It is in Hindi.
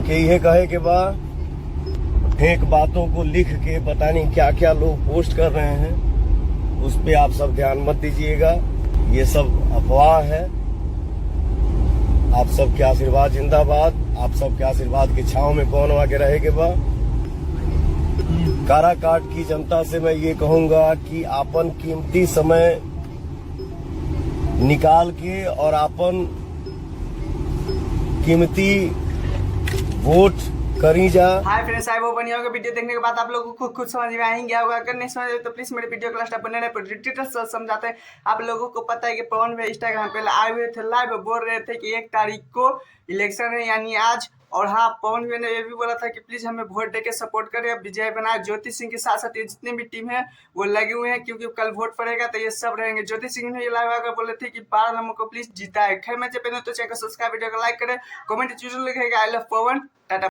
कि यह कहे के बाद फेक बातों को लिख के पता नहीं क्या क्या लोग पोस्ट कर रहे हैं, उस पे आप सब ध्यान मत दीजिएगा। ये सब अफवाह है। आप सबके आशीर्वाद जिंदाबाद। आप सबके आशीर्वाद की छांव में कौन आके रहे के बाद काराकाट की जनता से मैं ये कहूंगा कि आपन कीमती समय निकाल के और आपन कीमती वोट करी जा। हाय फ्रेंड्स, आई वो बनी होगा। वीडियो देखने के बाद आप लोगों को खुद समझ में आएंगे होगा। अगर नहीं समझ तो प्लीज मेरे वीडियो को लास्ट तक बने रहे, डिटेल्स समझाते हैं। आप लोगों को पता है कि पवन भाई इंस्टाग्राम पे आए हुए थे, लाइव बोल रहे थे कि 1 तारीख को इलेक्शन है, यानी आज। और हाँ, पवन भाई ने ये भी बोला था कि प्लीज हमें वोट देके सपोर्ट करें। अब विजय बनाए ज्योति सिंह के साथ साथ ये जितनी भी टीम है वो लगे हुए हैं, क्योंकि कल वोट पड़ेगा तो ये सब रहेंगे। ज्योति सिंह ने ये लाइव आकर बोले थे कि 12 नंबर को प्लीज जीता है। खैर मैं जब तो चैनल को सब्सक्राइब, वीडियो को लाइक करें, कमेंट जरूर लिखेगा आई लव पवन। टाटा।